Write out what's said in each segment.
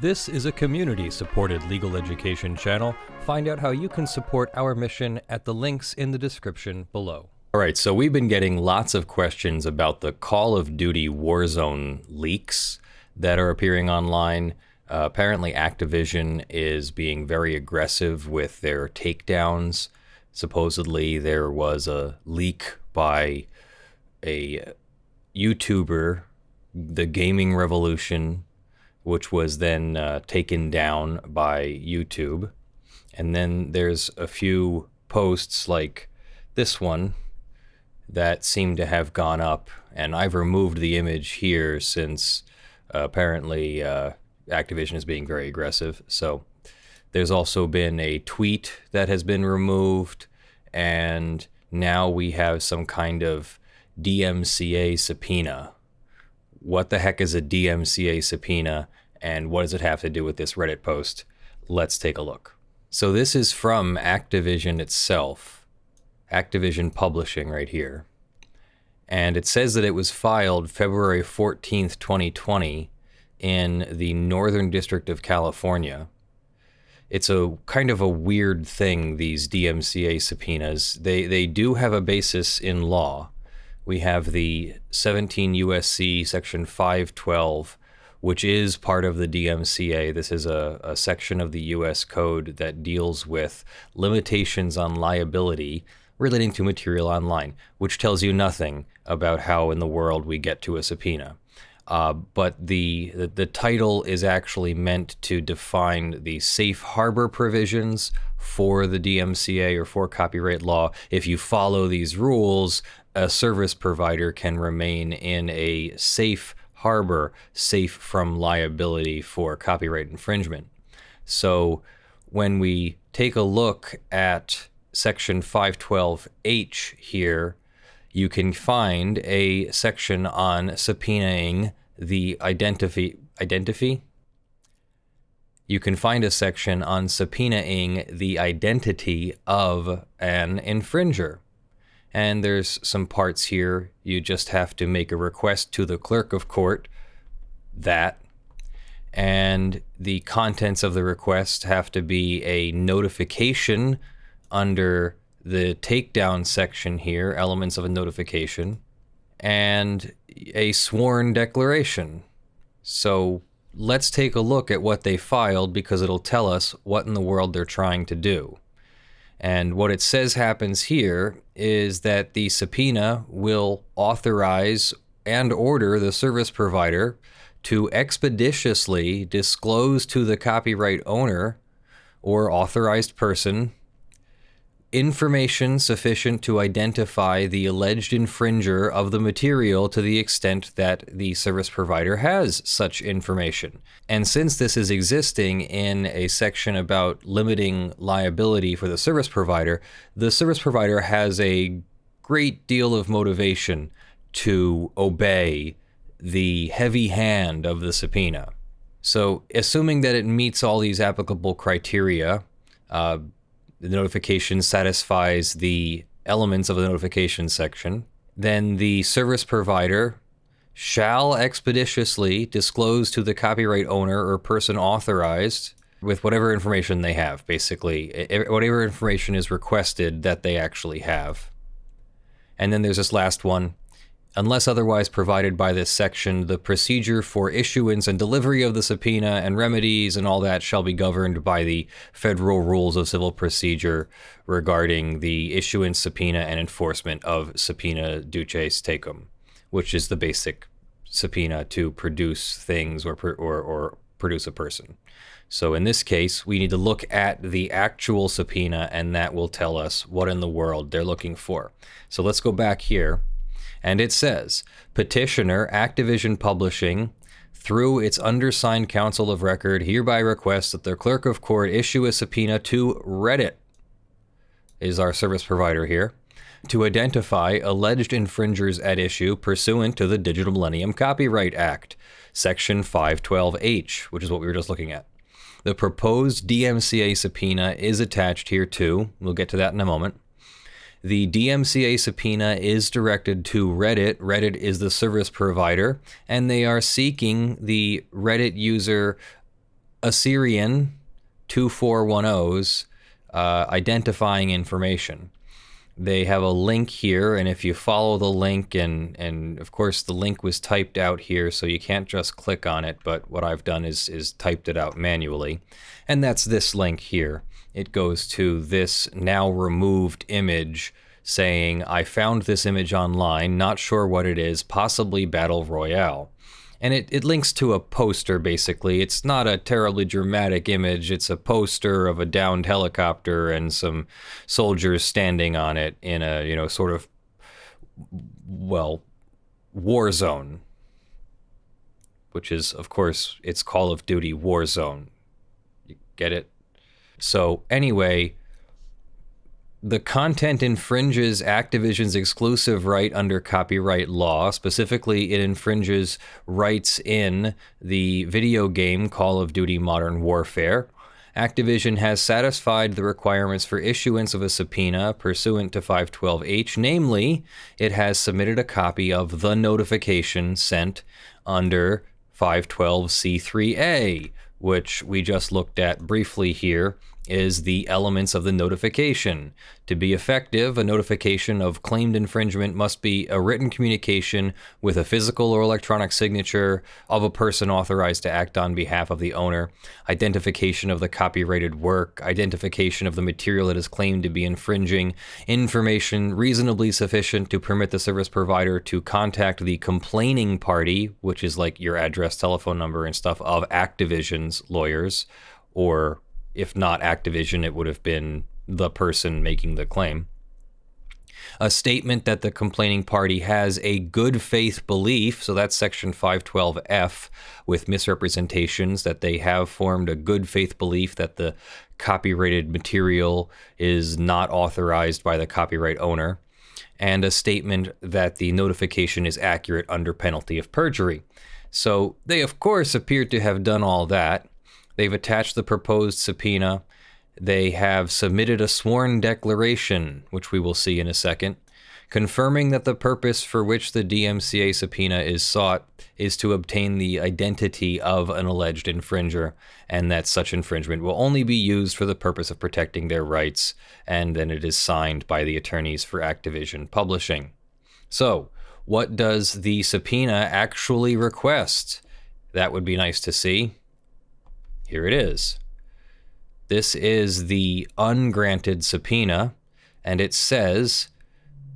This is a community-supported legal education channel. Find out how you can support our mission at the links in the description below. All right, so we've been getting lots of questions about the Call of Duty Warzone leaks that are appearing online. Apparently Activision is being very aggressive with their takedowns. Supposedly there was a leak by a YouTuber, The Gaming Revolution, which was then taken down by YouTube. And then there's a few posts like this one that seem to have gone up, and I've removed the image here since apparently Activision is being very aggressive. So there's also been a tweet that has been removed, and now we have some kind of DMCA subpoena. What the heck is a DMCA subpoena, and what does it have to do with this Reddit post? Let's take a look. So this is from Activision itself, Activision Publishing right here. And it says that it was filed February 14th, 2020 in the Northern District of California. It's a kind of a weird thing, these DMCA subpoenas. They do have a basis in law. We have the 17 USC section 512, which is part of the DMCA. This is a section of the US code that deals with limitations on liability relating to material online, which tells you nothing about how in the world we get to a subpoena. But the title is actually meant to define the safe harbor provisions for the DMCA or for copyright law. If you follow these rules, a service provider can remain in a safe harbor, safe from liability for copyright infringement. So when we take a look at section 512H here, you can find a section on subpoenaing the identity. You can find a section on subpoenaing the identity of an infringer. And there's some parts here. You just have to make a request to the clerk of court and the contents of the request have to be a notification under the takedown section here, elements of a notification, and a sworn declaration. So let's take a look at what they filed, because it'll tell us what in the world they're trying to do. And what it says happens here is that the subpoena will authorize and order the service provider to expeditiously disclose to the copyright owner or authorized person information sufficient to identify the alleged infringer of the material to the extent that the service provider has such information. And since this is existing in a section about limiting liability for the service provider has a great deal of motivation to obey the heavy hand of the subpoena. So assuming that it meets all these applicable criteria, the notification satisfies the elements of the notification section, then the service provider shall expeditiously disclose to the copyright owner or person authorized with whatever information they have, basically, whatever information is requested that they actually have. And then there's this last one. Unless otherwise provided by this section, the procedure for issuance and delivery of the subpoena and remedies and all that shall be governed by the federal rules of civil procedure regarding the issuance, subpoena, and enforcement of subpoena duces tecum, which is the basic subpoena to produce things or produce a person. So in this case, we need to look at the actual subpoena, and that will tell us what in the world they're looking for. So let's go back here. And it says, petitioner, Activision Publishing, through its undersigned counsel of record, hereby requests that the clerk of court issue a subpoena to Reddit, is our service provider here, to identify alleged infringers at issue pursuant to the Digital Millennium Copyright Act, Section 512H, which is what we were just looking at. The proposed DMCA subpoena is attached here too. We'll get to that in a moment. The DMCA subpoena is directed to Reddit. Reddit is the service provider, and they are seeking the Reddit user Assyrian 2410's identifying information. They have a link here, and if you follow the link, and of course the link was typed out here, so you can't just click on it, but what I've done is typed it out manually, and that's this link here. It goes to this now removed image saying, I found this image online, not sure what it is, possibly Battle Royale. And it links to a poster, basically. It's not a terribly dramatic image. It's a poster of a downed helicopter and some soldiers standing on it in a, sort of, well, Warzone. Which is, of course, it's Call of Duty Warzone. You get it? So, anyway, the content infringes Activision's exclusive right under copyright law. Specifically, it infringes rights in the video game Call of Duty Modern Warfare. Activision has satisfied the requirements for issuance of a subpoena pursuant to 512H. Namely, it has submitted a copy of the notification sent under 512C3A, which we just looked at briefly here, is the elements of the notification. To be effective, a notification of claimed infringement must be a written communication with a physical or electronic signature of a person authorized to act on behalf of the owner, identification of the copyrighted work, identification of the material that is claimed to be infringing, information reasonably sufficient to permit the service provider to contact the complaining party, which is like your address, telephone number, and stuff, of Activision's lawyers, or if not Activision, it would have been the person making the claim. A statement that the complaining party has a good faith belief, so that's section 512F, with misrepresentations, that they have formed a good faith belief that the copyrighted material is not authorized by the copyright owner, and a statement that the notification is accurate under penalty of perjury. So they, of course, appear to have done all that. They've attached the proposed subpoena. They have submitted a sworn declaration, which we will see in a second, confirming that the purpose for which the DMCA subpoena is sought is to obtain the identity of an alleged infringer, and that such infringement will only be used for the purpose of protecting their rights, and then it is signed by the attorneys for Activision Publishing. So, what does the subpoena actually request? That would be nice to see. Here it is. This is the ungranted subpoena, and it says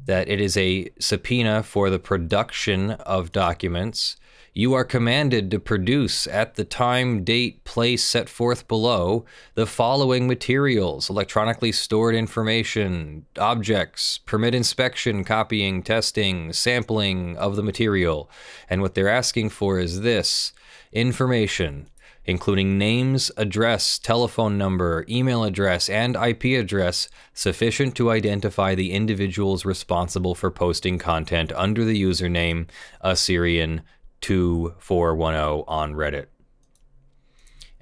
that it is a subpoena for the production of documents. You are commanded to produce at the time, date, place set forth below the following materials: electronically stored information, objects, permit inspection, copying, testing, sampling of the material. And what they're asking for is this: information, including names, address, telephone number, email address, and IP address, sufficient to identify the individuals responsible for posting content under the username Assyrian2410 on Reddit.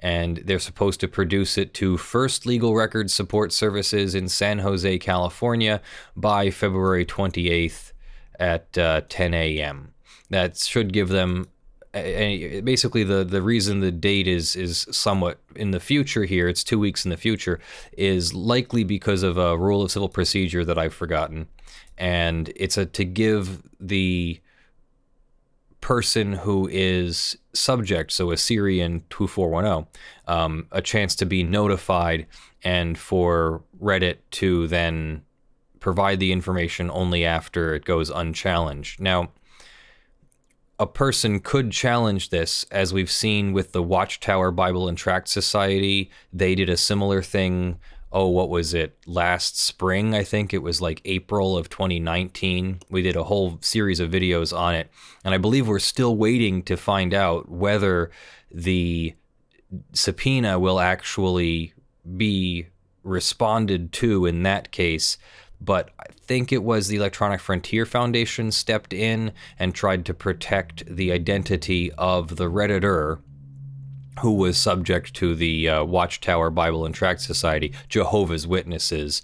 And they're supposed to produce it to First Legal Records Support Services in San Jose, California by February 28th at 10 a.m. That should give them basically the reason the date is somewhat in the future here, it's 2 weeks in the future, is likely because of a rule of civil procedure that I've forgotten. And it's to give the person who is subject, so Assyrian 2410, a chance to be notified, and for Reddit to then provide the information only after it goes unchallenged. Now, a person could challenge this, as we've seen with the Watchtower Bible and Tract Society. They did a similar thing, what was it, last spring? I think it was like April of 2019. We did a whole series of videos on it, and I believe we're still waiting to find out whether the subpoena will actually be responded to in that case. But I think it was the Electronic Frontier Foundation stepped in and tried to protect the identity of the Redditor, who was subject to the Watchtower Bible and Tract Society, Jehovah's Witnesses,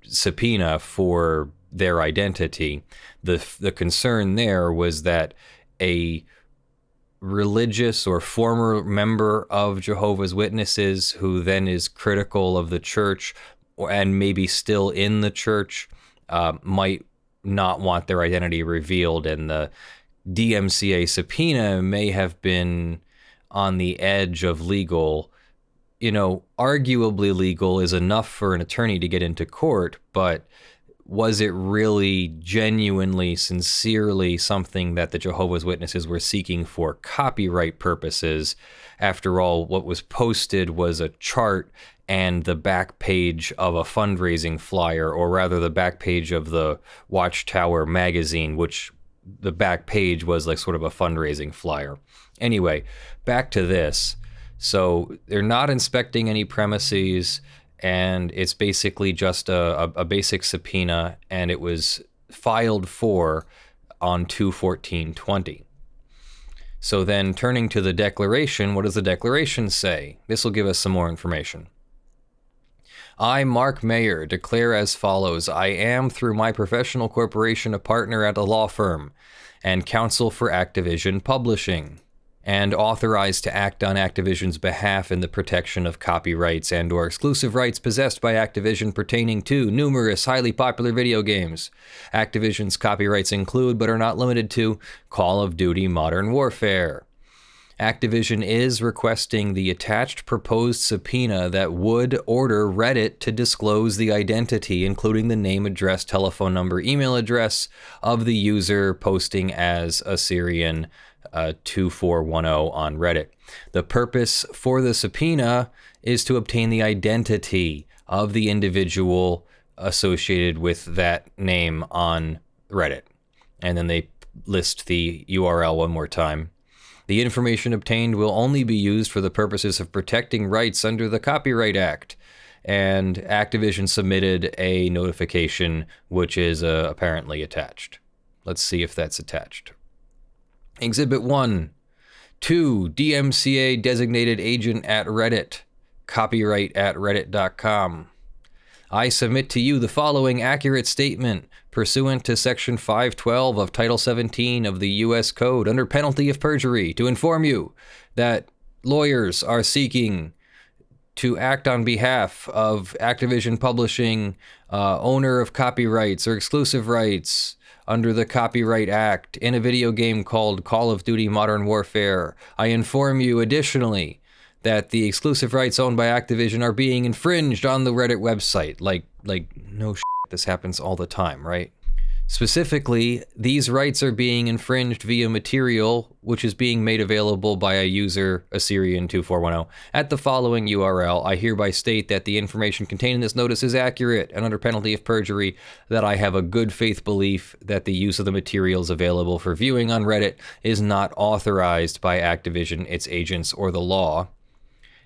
subpoena for their identity. The concern there was that a religious or former member of Jehovah's Witnesses who then is critical of the church and maybe still in the church might not want their identity revealed, and the DMCA subpoena may have been on the edge of legal. Arguably legal is enough for an attorney to get into court, but was it really genuinely, sincerely something that the Jehovah's Witnesses were seeking for copyright purposes? After all, what was posted was a chart and the back page of a fundraising flyer, or rather the back page of the Watchtower magazine, which the back page was like sort of a fundraising flyer. Anyway, back to this. So they're not inspecting any premises, and it's basically just a basic subpoena, and it was filed for on 2/14/20. So then turning to the declaration, what does the declaration say? This will give us some more information. I, Mark Mayer, declare as follows. I am, through my professional corporation, a partner at a law firm and counsel for Activision Publishing, and authorized to act on Activision's behalf in the protection of copyrights and or exclusive rights possessed by Activision pertaining to numerous highly popular video games. Activision's copyrights include, but are not limited to, Call of Duty Modern Warfare. Activision is requesting the attached proposed subpoena that would order Reddit to disclose the identity, including the name, address, telephone number, email address of the user posting as Assyrian 2410 on Reddit. The purpose for the subpoena is to obtain the identity of the individual associated with that name on Reddit. And then they list the URL one more time. The information obtained will only be used for the purposes of protecting rights under the Copyright Act. And Activision submitted a notification, which is apparently attached. Let's see if that's attached. Exhibit 1. To DMCA designated agent at Reddit. Copyright at reddit.com. I submit to you the following accurate statement pursuant to Section 512 of Title 17 of the U.S. Code under penalty of perjury to inform you that lawyers are seeking to act on behalf of Activision Publishing, owner of copyrights or exclusive rights under the Copyright Act in a video game called Call of Duty Modern Warfare. I inform you additionally that the exclusive rights owned by Activision are being infringed on the Reddit website. Like no shit, this happens all the time, right? Specifically, these rights are being infringed via material which is being made available by a user, Assyrian2410, at the following URL. I hereby state that the information contained in this notice is accurate, and under penalty of perjury, that I have a good faith belief that the use of the materials available for viewing on Reddit is not authorized by Activision, its agents, or the law.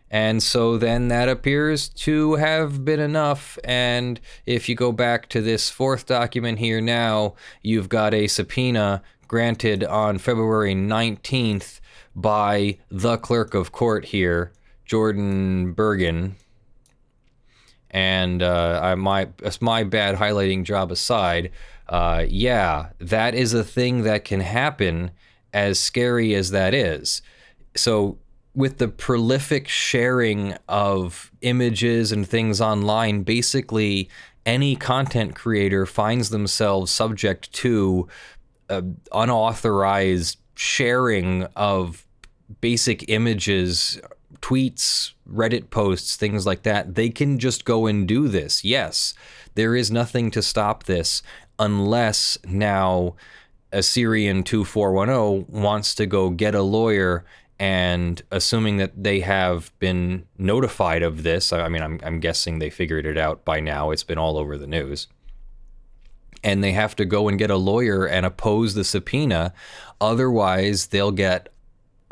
And so then that appears to have been enough. And if you go back to this fourth document here now, you've got a subpoena granted on February 19th by the clerk of court here, Jordan Bergen. And my bad highlighting job aside, yeah, that is a thing that can happen, as scary as that is. So with the prolific sharing of images and things online, basically any content creator finds themselves subject to unauthorized sharing of basic images, tweets, Reddit posts, things like that. They can just go and do this. Yes, there is nothing to stop this unless now Assyrian2410 wants to go get a lawyer, and assuming that they have been notified of this, I mean, I'm guessing they figured it out by now. It's been all over the news. And they have to go and get a lawyer and oppose the subpoena. Otherwise, they'll get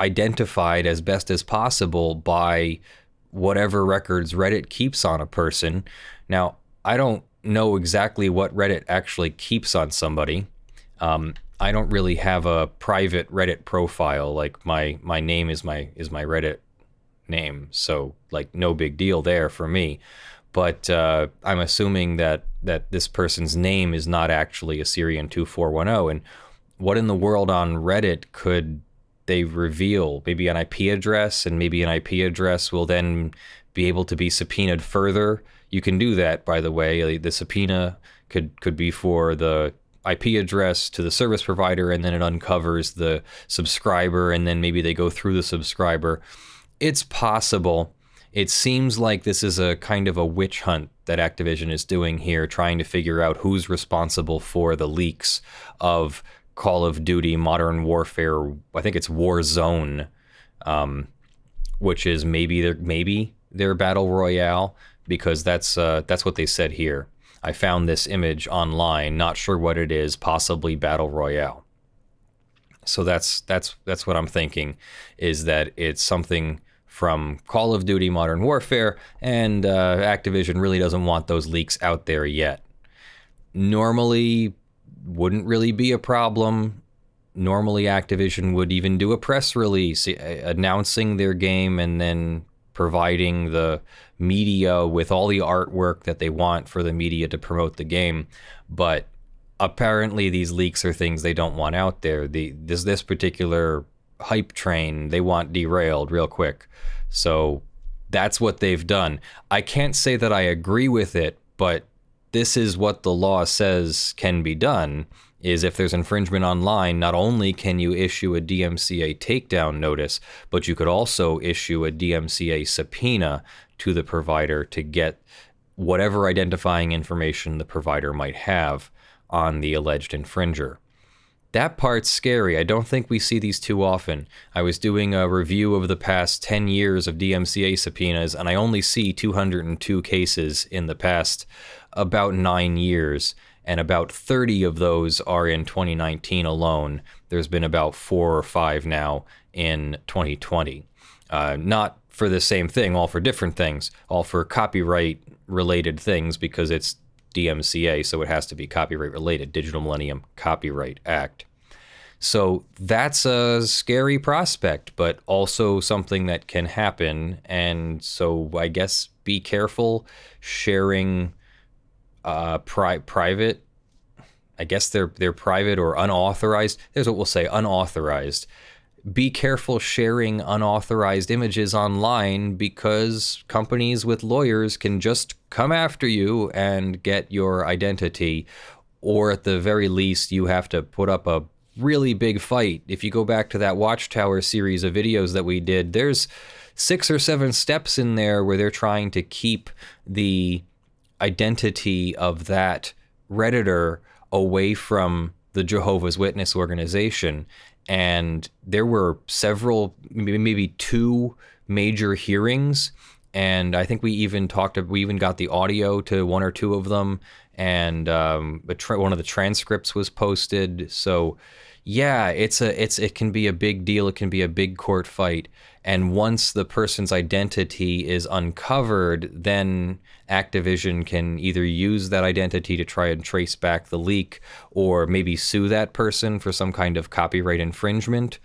identified as best as possible by whatever records Reddit keeps on a person. Now, I don't know exactly what Reddit actually keeps on somebody. I don't really have a private Reddit profile. Like my name is my Reddit name, so like no big deal there for me. But I'm assuming that this person's name is not actually Assyrian2410. And what in the world on Reddit could they reveal maybe an IP address, and maybe an IP address will then be able to be subpoenaed further. You can do that, by the way. The subpoena could be for the IP address to the service provider, and then it uncovers the subscriber, and then maybe they go through the subscriber. It's possible. It seems like this is a kind of a witch hunt that Activision is doing here, trying to figure out who's responsible for the leaks of Call of Duty Modern Warfare. I think it's Warzone, which is maybe their battle royale, because that's what they said here. I found this image online, not sure what it is, possibly battle royale. So that's what I'm thinking, is that it's something from Call of Duty Modern Warfare, and Activision really doesn't want those leaks out there yet. Normally, wouldn't really be a problem. Normally, Activision would even do a press release announcing their game and then providing the media with all the artwork that they want for the media to promote the game. But apparently these leaks are things they don't want out there. This particular hype train they want derailed real quick. So that's what they've done. I can't say that I agree with it, but this is what the law says can be done, is if there's infringement online, not only can you issue a DMCA takedown notice, but you could also issue a DMCA subpoena to the provider to get whatever identifying information the provider might have on the alleged infringer. That part's scary. I don't think we see these too often. I was doing a review of the past 10 years of DMCA subpoenas, and I only see 202 cases in the past about 9 years, and about 30 of those are in 2019 alone. There's been about 4 or 5 now in 2020. Not for the same thing, all for different things, all for copyright-related things, because it's DMCA, so it has to be copyright-related, Digital Millennium Copyright Act. So that's a scary prospect, but also something that can happen, and so I guess be careful sharing private, I guess they're private or unauthorized. Here's what we'll say, unauthorized. Be careful sharing unauthorized images online, because companies with lawyers can just come after you and get your identity, or at the very least, you have to put up a really big fight. If you go back to that Watchtower series of videos that we did, there's 6 or 7 steps in there where they're trying to keep the identity of that Redditor away from the Jehovah's Witness organization. And there were several, maybe 2 major hearings, and I think we even got the audio to 1 or 2 of them, and one of the transcripts was posted. So yeah, it can be a big deal. It can be a big court fight. And once the person's identity is uncovered, then Activision can either use that identity to try and trace back the leak, or maybe sue that person for some kind of copyright infringement.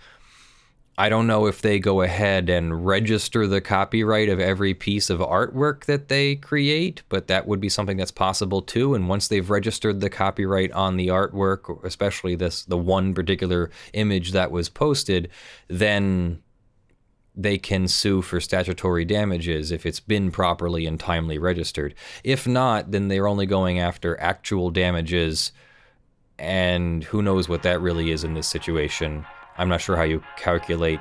I don't know if they go ahead and register the copyright of every piece of artwork that they create, but that would be something that's possible too. And once they've registered the copyright on the artwork, especially the one particular image that was posted, then they can sue for statutory damages if it's been properly and timely registered. If not, then they're only going after actual damages, and who knows what that really is in this situation. I'm not sure how you calculate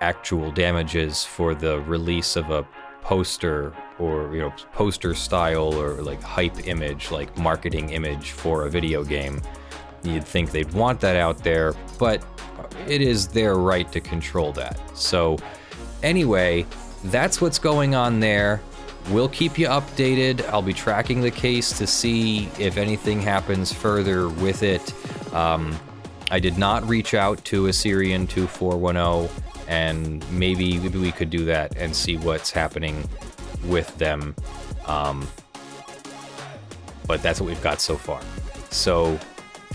actual damages for the release of a poster, or poster style, or like hype image, like marketing image for a video game. You'd think they'd want that out there, but it is their right to control that. So anyway, that's what's going on there. We'll keep you updated. I'll be tracking the case to see if anything happens further with it. I did not reach out to Assyrian 2410, and maybe we could do that and see what's happening with them. But that's what we've got so far. So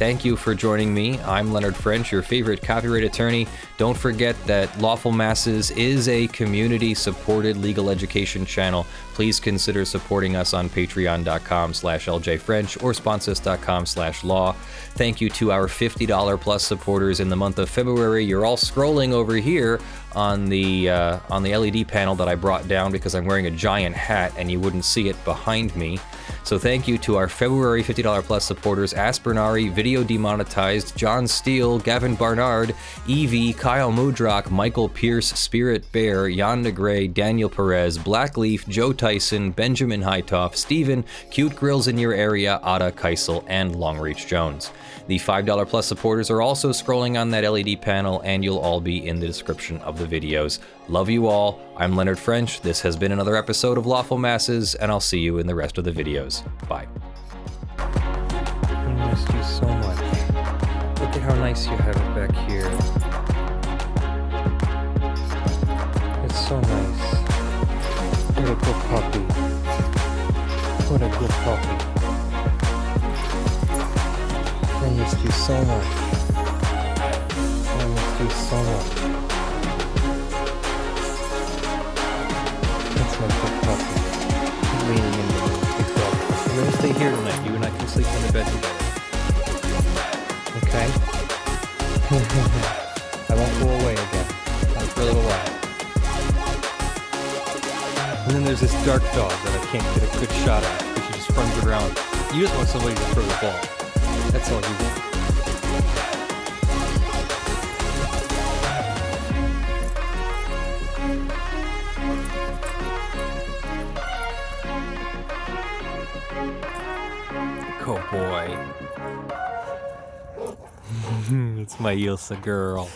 Thank you for joining me. I'm Leonard French, your favorite copyright attorney. Don't forget that Lawful Masses is a community-supported legal education channel. Please consider supporting us on patreon.com/ljfrench or sponsors.com/law. Thank you to our $50 plus supporters in the month of February. You're all scrolling over here on the LED panel that I brought down because I'm wearing a giant hat and you wouldn't see it behind me. So thank you to our February $50 plus supporters: Aspernari, Video Demonetized, John Steele, Gavin Barnard, Eevi, Kyle Mudrak, Michael Pearce, Spirit Bear, Jan Negrey, Daniel Perez, Blackleaf, Joe Tyson, Benjamin Hitov, Steven, Cute Grills in Your Area, Ottah, Kysal, and Longreach Jones. The $5 plus supporters are also scrolling on that LED panel, and you'll all be in the description of the videos. Love you all. I'm Leonard French. This has been another episode of Lawful Masses, and I'll see you in the rest of the videos. Bye. I missed you so much. Look at how nice you have it back here. It's so nice. What a good puppy. What a good puppy. I missed you so much. I missed you so much. That's my good puppy. He's leaning into me. Big dog. We're gonna stay here tonight. You and I can sleep in the bed together. Okay? I won't go away again. Not for a little while. And then there's this dark dog that I can't get a good shot at because she just runs around. You just want somebody to throw the ball. That's all you want. Oh boy. It's my Ilsa girl.